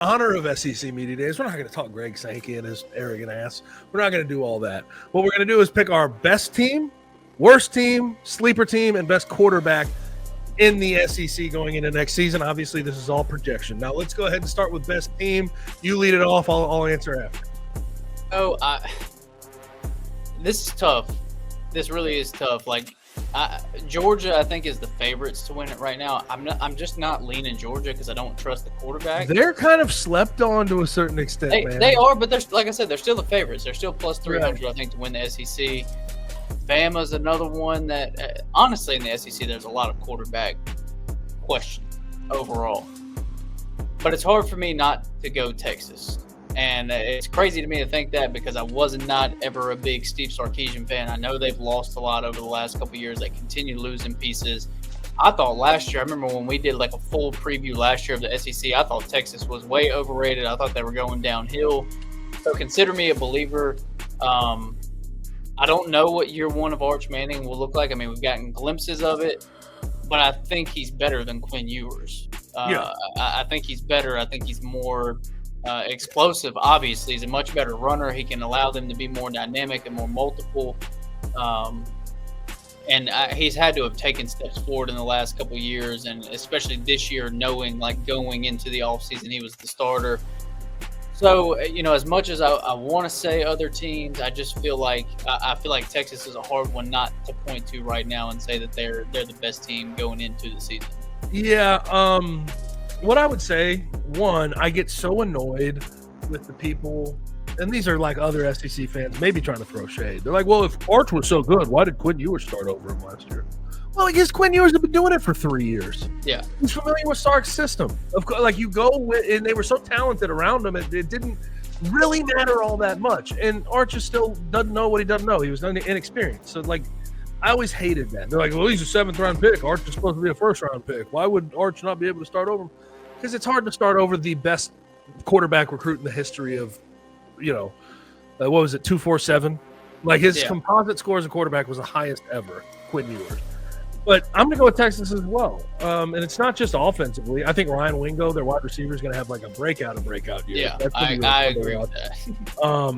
honor of SEC Media Days, we're not going to talk Greg Sankey and his arrogant ass. We're not going to do all that. What we're going to do is pick our best team, worst team, sleeper team, and best quarterback in the SEC going into next season. Obviously, this is all projection. Now, let's go ahead and start with best team. You lead it off. I'll answer after. This is tough. This really is tough. Like, Georgia, I think, is the favorites to win it right now. I'm just not leaning Georgia because I don't trust the quarterback. They're kind of slept on to a certain extent, man. They are, but they're, like I said, they're still the favorites. They're still plus 300, I think, to win the SEC. Bama's another one that, honestly, in the SEC, there's a lot of quarterback questions overall. But it's hard for me not to go Texas. And it's crazy to me to think that because I was not ever a big Steve Sarkisian fan. I know they've lost a lot over the last couple of years. They continue losing pieces. I thought last year, I remember when we did like a full preview last year of the SEC, I thought Texas was way overrated. I thought they were going downhill. So consider me a believer. I don't know what year one of Arch Manning will look like. I mean, we've gotten glimpses of it, but I think he's better than Quinn Ewers. I think he's better. I think he's more explosive. Obviously, he's a much better runner. He can allow them to be more dynamic and more multiple. And he's had to have taken steps forward in the last couple of years, and especially this year, knowing like going into the offseason, he was the starter. So, as much as I want to say other teams, I just feel like Texas is a hard one not to point to right now and say that they're the best team going into the season. Yeah. What I would say, one, I get so annoyed with the people, and these are like other SEC fans, maybe trying to throw shade. They're like, well, if Arch was so good, why did Quinn Ewers start over him last year? Well, I guess Quinn Ewers have been doing it for 3 years. Yeah. He's familiar with Sark's system. Of course, like you go with, and they were so talented around him, it didn't really matter all that much. And Arch still doesn't know what he doesn't know. He was inexperienced. So, like, I always hated that. They're like, well, he's a 7th-round pick. Arch is supposed to be a 1st-round pick. Why would Arch not be able to start over him? Because it's hard to start over the best quarterback recruit in the history of, what was it, 247? Like, his composite score as a quarterback was the highest ever, Quinn Ewers. But I'm going to go with Texas as well. And it's not just offensively. I think Ryan Wingo, their wide receiver, is going to have like a breakout year. Yeah, I agree with that.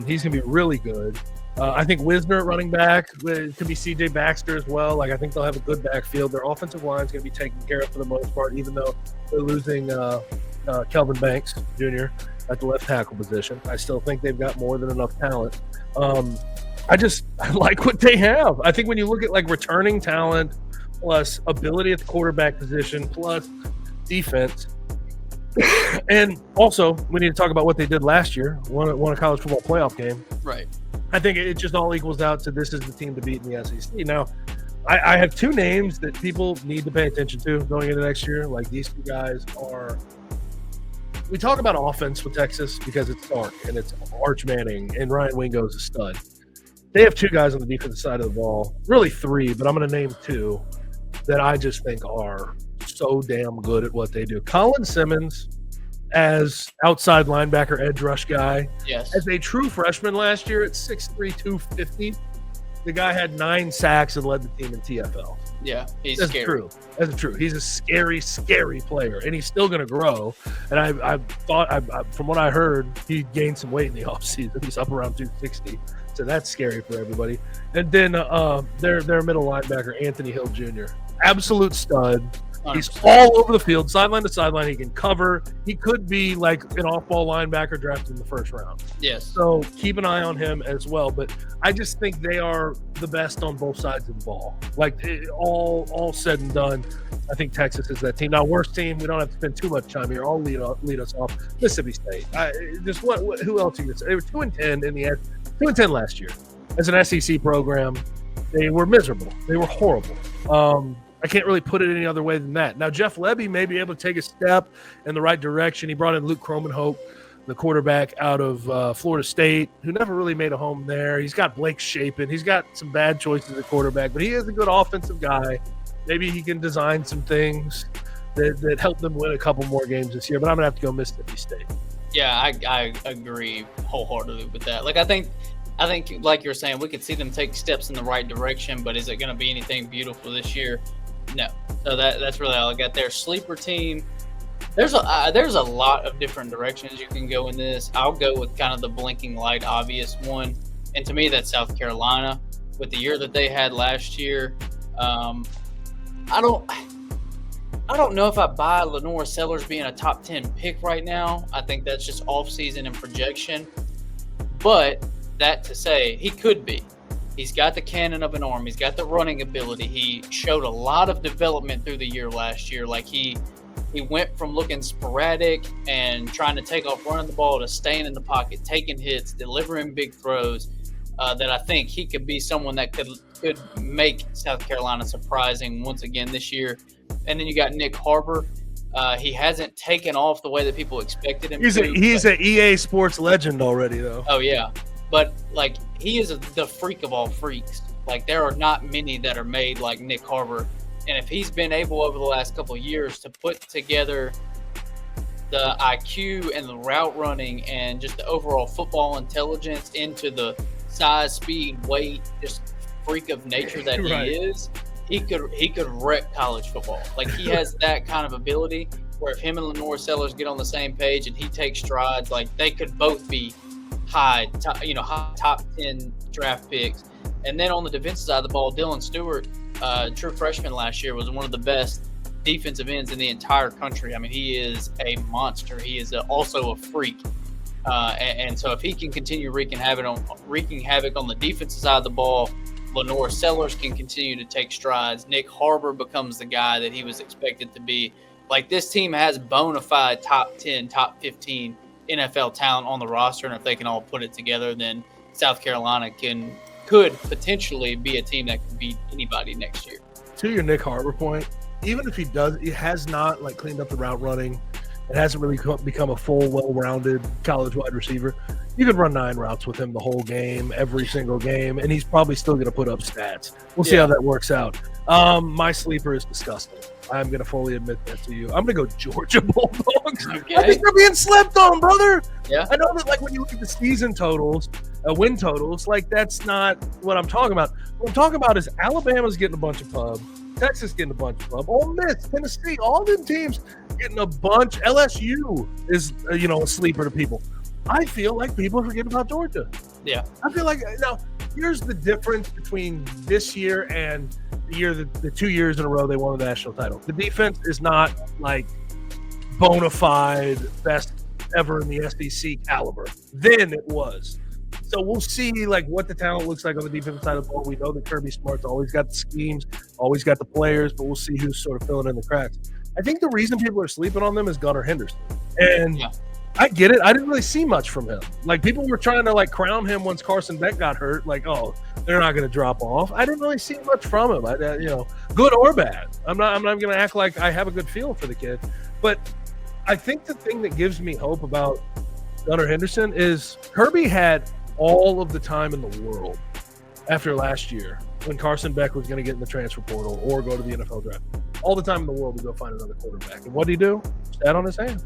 He's going to be really good. I think Wisner at running back. It could be C.J. Baxter as well. Like, I think they'll have a good backfield. Their offensive line is going to be taken care of for the most part, even though they're losing Kelvin Banks Jr. at the left tackle position. I still think they've got more than enough talent. I like what they have. I think when you look at like returning talent, plus ability at the quarterback position, plus defense. And also, we need to talk about what they did last year, won a college football playoff game. Right. I think it just all equals out to this is the team to beat in the SEC. Now, I have two names that people need to pay attention to going into next year. Like, these two guys are – we talk about offense with Texas because it's Sark and it's Arch Manning, and Ryan Wingo is a stud. They have two guys on the defensive side of the ball, really three, but I'm going to name two that I just think are so damn good at what they do. Colin Simmons as outside linebacker, edge rush guy. Yes. As a true freshman last year at 6'3", 250, the guy had 9 sacks and led the team in TFL. Yeah, he's That's scary. true. That's true. He's a scary, scary player, and he's still going to grow. And I thought, from what I heard, he gained some weight in the offseason. He's up around 260. So that's scary for everybody. And then their middle linebacker, Anthony Hill Jr., absolute stud. 100%. He's all over the field, sideline to sideline. He can cover. He could be like an off-ball linebacker drafted in the 1st round. Yes. So keep an eye on him as well. But I just think they are the best on both sides of the ball. Like, all said and done, I think Texas is that team. Now, worst team, we don't have to spend too much time here. I'll lead us off. Mississippi State. Who else are you going to say? They were 2-10 in the 2-10 last year as an SEC program. They were miserable. They were horrible. I can't really put it any other way than that. Now, Jeff Lebby may be able to take a step in the right direction. He brought in Luke Cromenhope, the quarterback out of Florida State, who never really made a home there. He's got Blake Shapen. He's got some bad choices at quarterback, but he is a good offensive guy. Maybe he can design some things that help them win a couple more games this year, but I'm going to have to go Mississippi State. Yeah, I agree wholeheartedly with that. Like, I think, like you're saying, we could see them take steps in the right direction, but is it going to be anything beautiful this year? No. So that's really all I got there. Sleeper team, There's a lot of different directions you can go in this. I'll go with kind of the blinking light obvious one, and to me that's South Carolina with the year that they had last year. I don't know if I buy Lenore Sellers being a top 10 pick right now. I think that's just off season and projection. But that to say, he could be. He's got the cannon of an arm. He's got the running ability. He showed a lot of development through the year last year. Like he went from looking sporadic and trying to take off running the ball to staying in the pocket, taking hits, delivering big throws. That I think he could be someone that could make South Carolina surprising once again this year. And then you got Nick Harbor. He hasn't taken off the way that people expected him to. He's an EA Sports legend already, though. Oh, yeah. But, like, he is the freak of all freaks. Like, there are not many that are made like Nick Harbor. And if he's been able over the last couple of years to put together the IQ and the route running and just the overall football intelligence into the size, speed, weight, just freak of nature that he is, he could wreck college football. Like, he has that kind of ability where if him and Lenore Sellers get on the same page and he takes strides, like, they could both be high top 10 draft picks. And then on the defensive side of the ball, Dylan Stewart, true freshman last year, was one of the best defensive ends in the entire country. I mean, he is a monster. He is also a freak. And so if he can continue wreaking havoc on the defensive side of the ball, Lenore Sellers can continue to take strides. Nick Harbor becomes the guy that he was expected to be. Like, this team has bona fide top 10, top 15 NFL talent on the roster, and if they can all put it together, then South Carolina could potentially be a team that could beat anybody next year. To your Nick Harbor point, even if he has not cleaned up the route running, it hasn't really become a full, well-rounded college wide receiver. You could run 9 routes with him the whole game, every single game, and he's probably still going to put up stats. We'll see how that works out. My sleeper is disgusting. I'm going to fully admit that to you. I'm going to go Georgia Bulldogs. Okay. I think they're being slept on, brother. Yeah. I know that, when you look at the season totals, win totals, that's not what I'm talking about. What I'm talking about is Alabama's getting a bunch of pub, Texas getting a bunch of pub, Ole Miss, Tennessee, all them teams getting a bunch. LSU is, a sleeper to people. I feel like people are forgetting about Georgia. Yeah. I feel like now here's the difference between this year and the 2 years in a row they won the national title. The defense is not bona fide best ever in the SEC caliber. Then it was. So we'll see what the talent looks like on the defensive side of the ball. We know that Kirby Smart's always got the schemes, always got the players, but we'll see who's sort of filling in the cracks. I think the reason people are sleeping on them is Gunnar Henderson. And I get it. I didn't really see much from him. People were trying to crown him once Carson Beck got hurt. They're not going to drop off. I didn't really see much from him. Good or bad. I'm not going to act like I have a good feel for the kid. But I think the thing that gives me hope about Gunnar Henderson is Kirby had all of the time in the world after last year when Carson Beck was going to get in the transfer portal or go to the NFL draft. All the time in the world to go find another quarterback. And what did he do? Sat on his hand.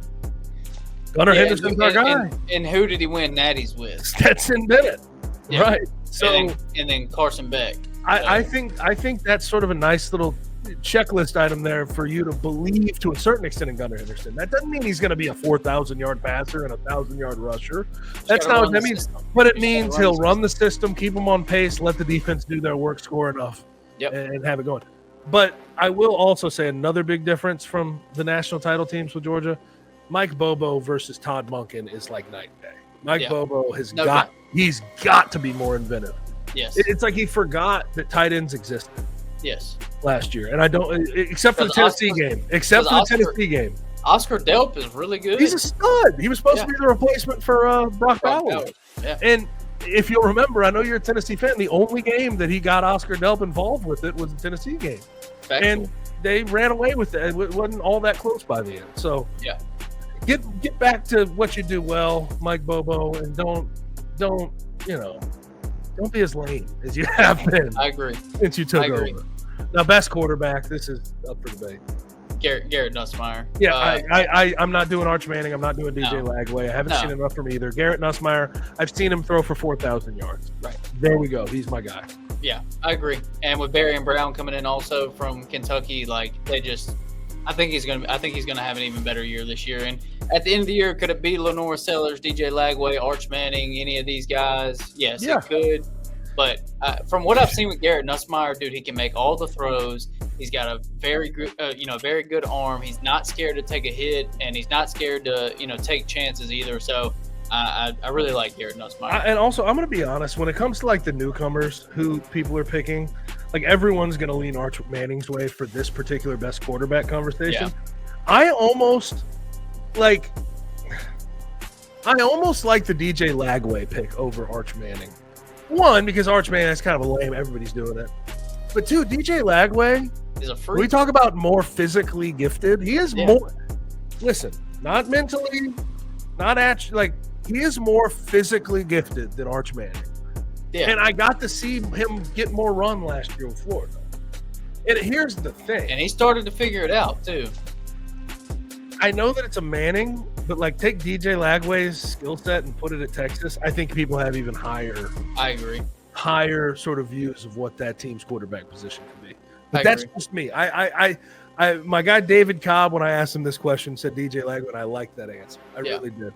Gunnar Henderson's our guy. And who did he win natties with? Stetson Bennett. Yeah. Right. So and then Carson Beck. I think that's sort of a nice little checklist item there for you to believe to a certain extent in Gunnar Henderson. That doesn't mean he's going to be a 4,000-yard passer and a 1,000-yard rusher. That's not what that means. But it means he'll run the system, keep them on pace, let the defense do their work, score enough, and have it going. But I will also say another big difference from the national title teams with Georgia. Mike Bobo versus Todd Monken is like night and day. Mike Bobo he's got to be more inventive. Yes. It's like he forgot that tight ends existed. Yes. Last year. And I don't except for the Tennessee game. Oscar Delp is really good. He's a stud. He was supposed to be the replacement for Brock Bowers. Yeah. And if you'll remember, I know you're a Tennessee fan, the only game that he got Oscar Delp involved with it was the Tennessee game. Factual. And they ran away with it. It wasn't all that close by the end. So get back to what you do well, Mike Bobo, and don't be as lame as you have been. I agree. Since you took over. Now, best quarterback, this is up for debate. Garrett Nussmeier. Yeah, I'm not doing Arch Manning. I'm not doing DJ Lagway. I haven't seen enough from either. Garrett Nussmeier, I've seen him throw for 4,000 yards. Right. There we go. He's my guy. Yeah, I agree. And with Barry and Brown coming in also from Kentucky, I think he's gonna have an even better year this year. And at the end of the year, could it be Lenore Sellers, DJ Lagway, Arch Manning, any of these guys? Yes, it could. But from what I've seen with Garrett Nussmeier, dude, he can make all the throws. He's got a very good, very good arm. He's not scared to take a hit, and he's not scared to, take chances either. So I really like Garrett Nussmeier. And also, I'm going to be honest, when it comes to like the newcomers who people are picking, like everyone's going to lean Arch Manning's way for this particular best quarterback conversation. Yeah. I almost like the DJ Lagway pick over Arch Manning. One, because Arch Manning is kind of a lame. Everybody's doing it. But two, DJ Lagway is a freak. We talk about more physically gifted. He is more. Listen, not mentally, not actually. Like he is more physically gifted than Arch Manning. Yeah. And I got to see him get more run last year with Florida. And here's the thing. And he started to figure it out too. I know that it's a Manning, but like take DJ Lagway's skill set and put it at Texas. I think people have even higher. I agree. Higher sort of views of what that team's quarterback position could be. But that's just me. My guy David Cobb, when I asked him this question, said DJ Lagway, and I liked that answer. I really did.